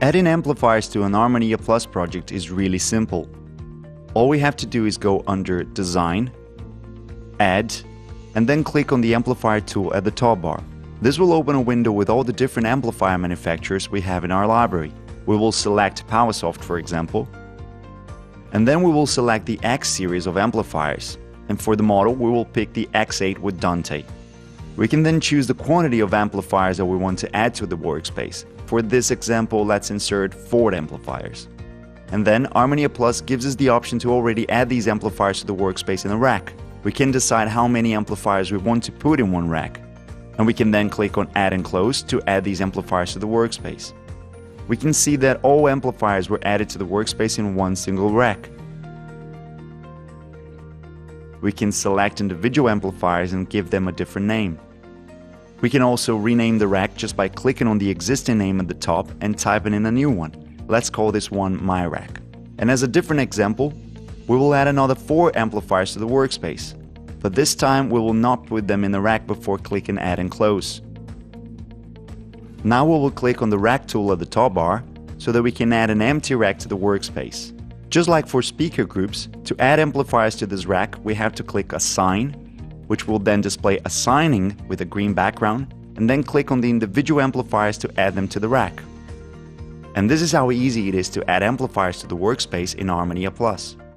Adding amplifiers to an ArmoniaPlus project is really simple. All we have to do is go under Design, Add, and then click on the amplifier tool at the top bar. This will open a window with all the different amplifier manufacturers we have in our library. We will select Powersoft, for example, and then we will select the X series of amplifiers, and for the model we will pick the X8 with Dante. We can then choose the quantity of amplifiers that we want to add to the workspace. For this example, let's insert 4 amplifiers. And then ArmoniaPlus gives us the option to already add these amplifiers to the workspace in a rack. We can decide how many amplifiers we want to put in one rack. And we can then click on Add and Close to add these amplifiers to the workspace. We can see that all amplifiers were added to the workspace in one single rack. We can select individual amplifiers and give them a different name. We can also rename the rack just by clicking on the existing name at the top and typing in a new one. Let's call this one My Rack. And as a different example, we will add another 4 amplifiers to the workspace. But this time we will not put them in the rack before clicking Add and Close. Now we will click on the Rack tool at the top bar so that we can add an empty rack to the workspace. Just like for speaker groups, to add amplifiers to this rack we have to click Assign, which will then display Assigning with a green background, and then click on the individual amplifiers to add them to the rack. And this is how easy it is to add amplifiers to the workspace in ArmoniaPlus.